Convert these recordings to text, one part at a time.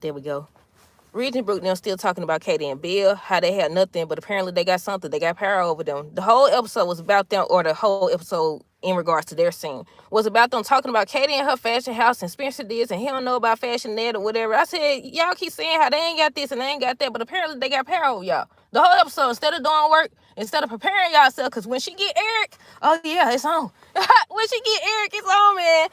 There we go. Reed and Brooke them still talking about Katie and Bill, how they had nothing, but apparently they got something. They got power over them. The whole episode was about them, or the whole episode in regards to their scene was about them talking about Katie and her fashion house and Spencer this and he don't know about fashion net or whatever. I said, y'all keep saying how they ain't got this and they ain't got that, but apparently they got power over y'all. The whole episode, instead of doing work, instead of preparing yourself, because when she get Eric, oh yeah, it's on. When she get Eric, it's on, man.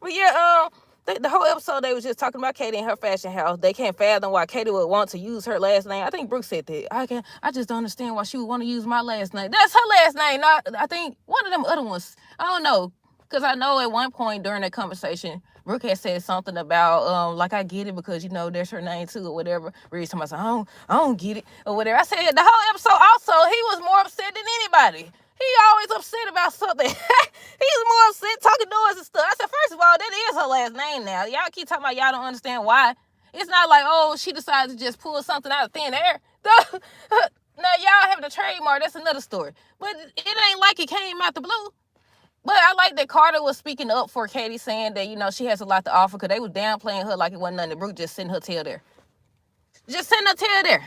But yeah, the whole episode, they was just talking about Katie and her fashion house. They can't fathom why Katie would want to use her last name. I think Brooke said that. I just don't understand why she would want to use my last name. That's her last name, not, I think, one of them other ones. I don't know. Because I know at one point during that conversation, Brooke had said something about, like, I get it because, there's her name too or whatever. Reed's talking about, I don't get it or whatever. I said the whole episode also, he was more upset than anybody. He always upset about something. He's more upset talking noise and stuff. I said, first of all, that is her last name now. Y'all keep talking about y'all don't understand why. It's not like, oh, she decided to just pull something out of thin air. Now, y'all having a trademark, that's another story. But it ain't like it came out the blue. But I like that Carter was speaking up for Katie, saying that, she has a lot to offer, because they was downplaying her like it wasn't nothing. Brooke just sitting her tail there. Just sitting her tail there.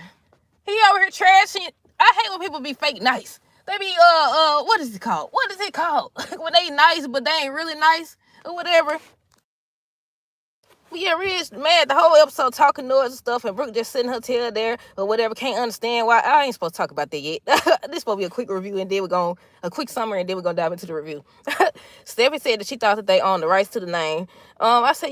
He over here trashing. I hate when people be fake nice. They be, what is it called? What is it called? When they nice, but they ain't really nice or whatever. But yeah, Rich, man, the whole episode talking noise and stuff, and Brooke just sitting her tail there or whatever. Can't understand why. I ain't supposed to talk about that yet. This supposed to be a quick review, and then a quick summary, and then we're gonna dive into the review. Stephanie said that she thought that they owned the rights to the name. I said,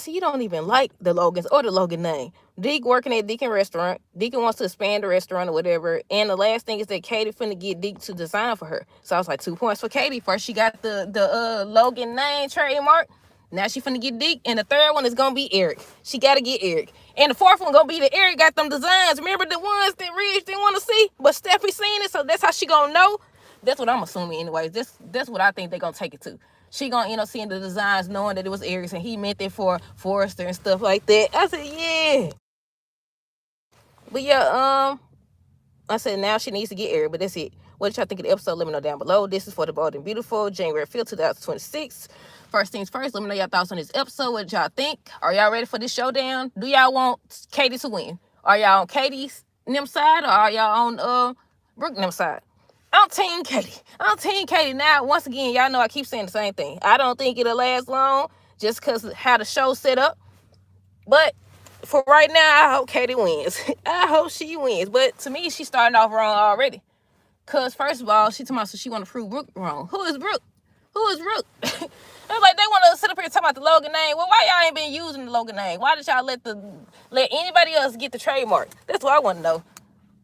you don't even like the Logans or the Logan name. Deke working at Deacon Restaurant. Deacon wants to expand the restaurant or whatever. And the last thing is that Katie finna get Deke to design for her. So I was like, 2 points for Katie. First, she got the Logan name trademark. Now she finna get Deke. And the third one is gonna be Eric. She gotta get Eric. And the fourth one gonna be that Eric got them designs. Remember the ones that Ridge didn't want to see? But Stephanie seen it, so that's how she gonna know. That's what I'm assuming anyways. That's what I think they're gonna take it to. She gonna end up seeing the designs, knowing that it was Eric's, and he meant it for Forrester and stuff like that. I said, yeah. But yeah, I said now she needs to get Eric, but that's it. What did y'all think of the episode? Let me know down below. This is for the Bold and Beautiful, January 5th, 2026. First things first, let me know y'all thoughts on this episode. What y'all think? Are y'all ready for this showdown? Do y'all want Katie to win? Are y'all on Katie's them side, or are y'all on Brooke them side? I'm Team Katie. Now, once again, y'all know I keep saying the same thing. I don't think it'll last long just because of how the show's set up. But for right now, I hope Katie wins. I hope she wins. But to me, she's starting off wrong already. Because, first of all, she told me she want to prove Brooke wrong. Who is Brooke? I was like, they want to sit up here and talk about the Logan name. Well, why y'all ain't been using the Logan name? Why did y'all let anybody else get the trademark? That's what I want to know.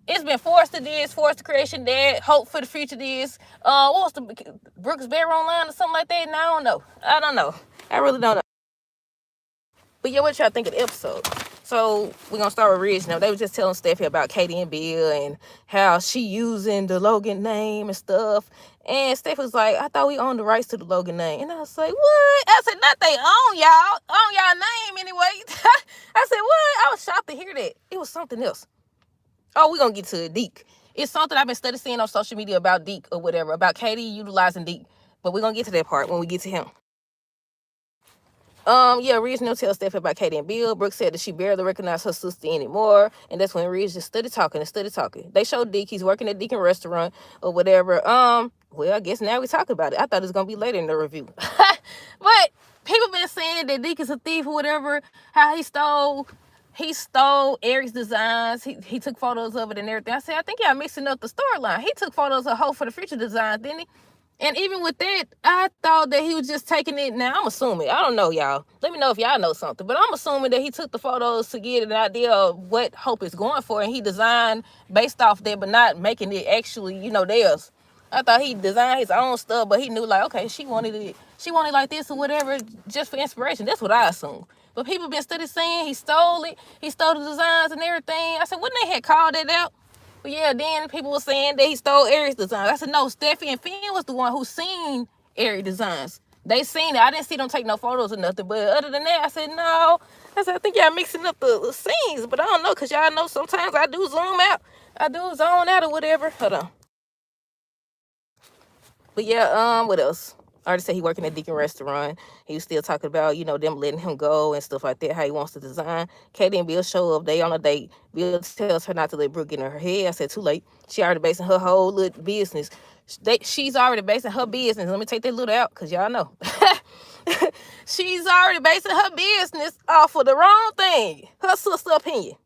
It's been forced to this, forced to creation that, hope for the future this. What was the Brooks Bedroom line or something like that? No, I don't know. I really don't know. But yeah, what y'all think of the episode? So we're gonna start with Ridge now. They were just telling Steffi about Katie and Bill and how she using the Logan name and stuff. And Steffi was like, I thought we owned the rights to the Logan name. And I was like, what? I said, not they own y'all name anyway. I said, what? I was shocked to hear that. It was something else. Oh, we're going to get to Deke. It's something I've been seeing on social media about Deke or whatever, about Katie utilizing Deke. But we're going to get to that part when we get to him. Yeah, Reed no tell Steph about Katie and Bill. Brooke said that she barely recognized her sister anymore. And that's when Reed just started talking. They showed Deke. He's working at Deacon Restaurant or whatever. Well, I guess now we're talking about it. I thought it was going to be later in the review. But people been saying that Deke is a thief or whatever, how he stole Eric's designs. He took photos of it and everything. I said, I think y'all mixing up the storyline. He took photos of Hope for the Future designs, didn't he? And even with that, I thought that he was just taking it. Now, I'm assuming. I don't know, y'all. Let me know if y'all know something. But I'm assuming that he took the photos to get an idea of what Hope is going for. And he designed based off that, but not making it actually, theirs. I thought he designed his own stuff, but he knew, like, okay, she wanted it like this or whatever, just for inspiration. That's what I assume. But people been saying he stole it. He stole the designs and everything. I said, wouldn't they had called that out? But yeah, then people were saying that he stole Eric's designs. I said, no, Steffi and Finn was the one who seen Eric's designs. They seen it. I didn't see them take no photos or nothing. But other than that, I said, no. I said, I think y'all mixing up the scenes. But I don't know, because y'all know sometimes I do zoom out. I do zone out or whatever. Hold on. But yeah, what else? I already said he working at Deacon Restaurant. He was still talking about, them letting him go and stuff like that, how he wants to design. Katie and Bill show up. They on a date. Bill tells her not to let Brooke get in her head. I said, too late. She already basing her whole little business. She's already basing her business. Let me take that little out, because y'all know. She's already basing her business off of the wrong thing. Her sister opinion.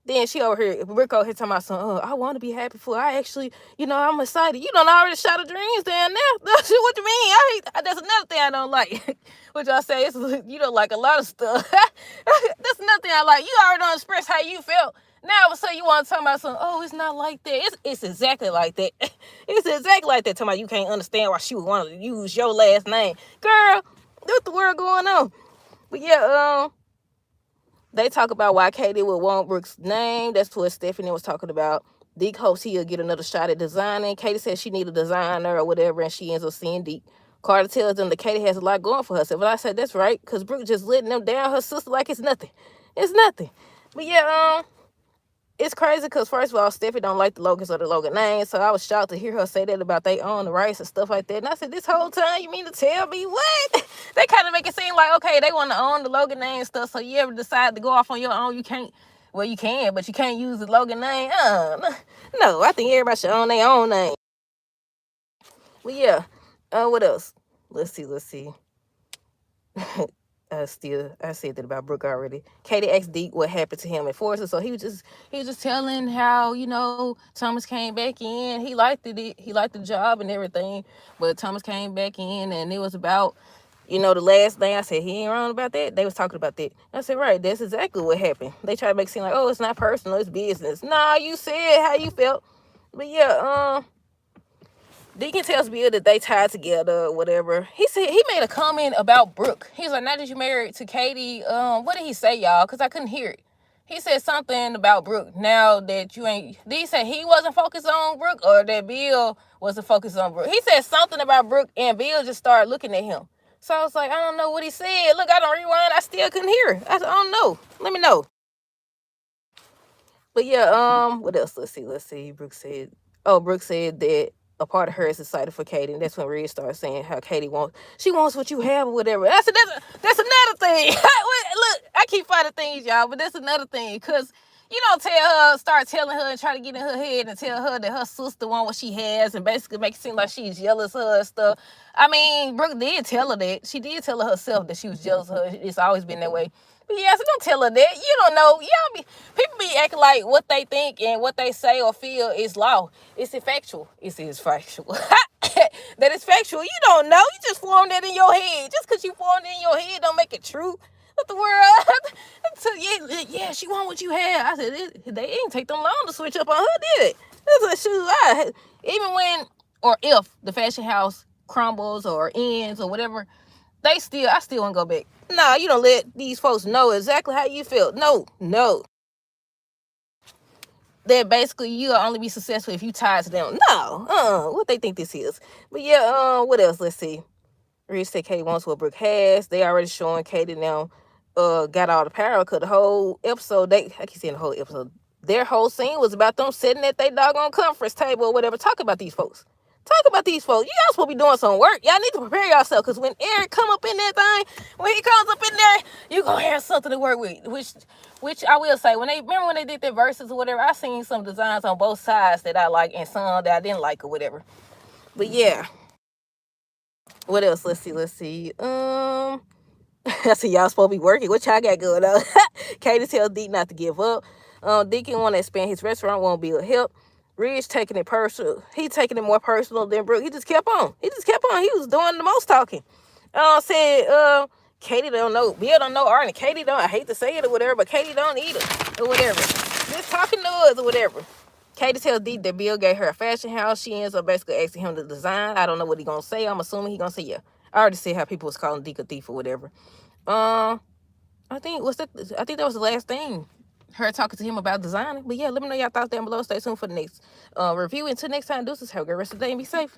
Then she over here, Rick over here talking about something. I want to be happy for. I actually, I'm excited. You done already shot her dreams down there. What you mean? I hate. That's another thing I don't like. Which I say is, like a lot of stuff. That's another thing I like. You already don't express how you felt. Now all of a sudden you want to talk about something. Oh, it's not like that. It's exactly like that. It's exactly like that. Talking about you can't understand why she would want to use your last name, girl. What the world going on? But yeah, they talk about why Katie would want Brooke's name. That's what Stephanie was talking about. Deke hopes he'll get another shot at designing. Katie says she need a designer or whatever, and she ends up seeing Deke. Carter tells them that Katie has a lot going for herself. But I said, that's right, because Brooke just letting them down her sister like it's nothing. It's nothing. But yeah, it's crazy because, first of all, Stephanie don't like the Logans or the Logan name, so I was shocked to hear her say that about they own the rights and stuff like that. And I said, this whole time, you mean to tell me what? They kind of make it seem like, okay, they want to own the Logan name and stuff, so you ever decide to go off on your own, you can't, well, you can, but you can't use the Logan name. No, I think everybody should own their own name. But yeah, what else? Let's see. I said that about Brooke already. Katie asked Deke what happened to him at Forces, so he was just telling how Thomas came back in. He liked it. He liked the job and everything, but Thomas came back in, and it was about the last thing. I said he ain't wrong about that. They was talking about that. I said, right, that's exactly what happened. They try to make it seem like, oh, it's not personal, it's business. Nah, you said how you felt. But yeah, Deacon tells Bill that they tied together or whatever. He said he made a comment about Brooke. He's like, now that you married to Katie, what did he say, y'all? Because I couldn't hear it. He said something about Brooke. Now that you ain't, did he say he wasn't focused on Brooke, or that Bill wasn't focused on Brooke? He said something about Brooke, and Bill just started looking at him. So I was like, I don't know what he said. Look, I don't rewind. I still couldn't hear. I don't know. Let me know. But yeah, what else? Let's see. Brooke said that a part of her is excited for Katie, and that's when Red started saying how Katie wants what you have or whatever. That's another thing. Look, I keep finding things, y'all, but that's another thing, because you don't start telling her and try to get in her head and tell her that her sister wants what she has and basically make it seem like she's jealous of her and stuff. I mean, Brooke did tell her that. She did tell her herself that she was jealous of her. It's always been that way. But yeah, so don't tell her that. You don't know. People be acting like what they think and what they say or feel is law. It's factual. It is factual. That is factual. You don't know. You just formed that in your head. Just because you formed it in your head don't make it true. What the world? So, yeah, she want what you have. I said, they didn't take them long to switch up on her, did it? That's a shoe. Even when or if the fashion house crumbles or ends or whatever, I still want to go back. Nah, you don't let these folks know exactly how you feel. No. That basically you'll only be successful if you tie to them. No, what they think this is. But yeah, what else? Let's see. Rich said Katie wants what Brooke has. They already showing Katie now got all the power, because the whole episode, I keep saying the whole episode, their whole scene was about them sitting at their doggone conference table or whatever, talking about these folks. You y'all supposed to be doing some work. Y'all need to prepare yourself, because when Eric come up in that thing, when he comes up in there, you gonna have something to work with. Which I will say, when they did their verses or whatever, I seen some designs on both sides that I like and some that I didn't like or whatever. But yeah. What else? Let's see. I see y'all supposed to be working. What y'all got going on? Katie tells Deke not to give up. Deacon want to expand his restaurant, won't be a help. Ridge taking it personal. He taking it more personal than Brooke. He just kept on. He was doing the most talking. Said Katie don't know. Bill don't know Art, and Katie don't. I hate to say it or whatever, but Katie don't either or whatever. Just talking to us or whatever. Katie tells Deke that Bill gave her a fashion house. She ends up basically asking him to design. I don't know what he gonna say. I'm assuming he gonna say yeah. I already said how people was calling Deke a thief or whatever. I think that was the last thing. Her talking to him about designing. But yeah, let me know y'all thoughts down below. Stay tuned for the next review. Until next time, deuces. Have a great rest of the day and be safe.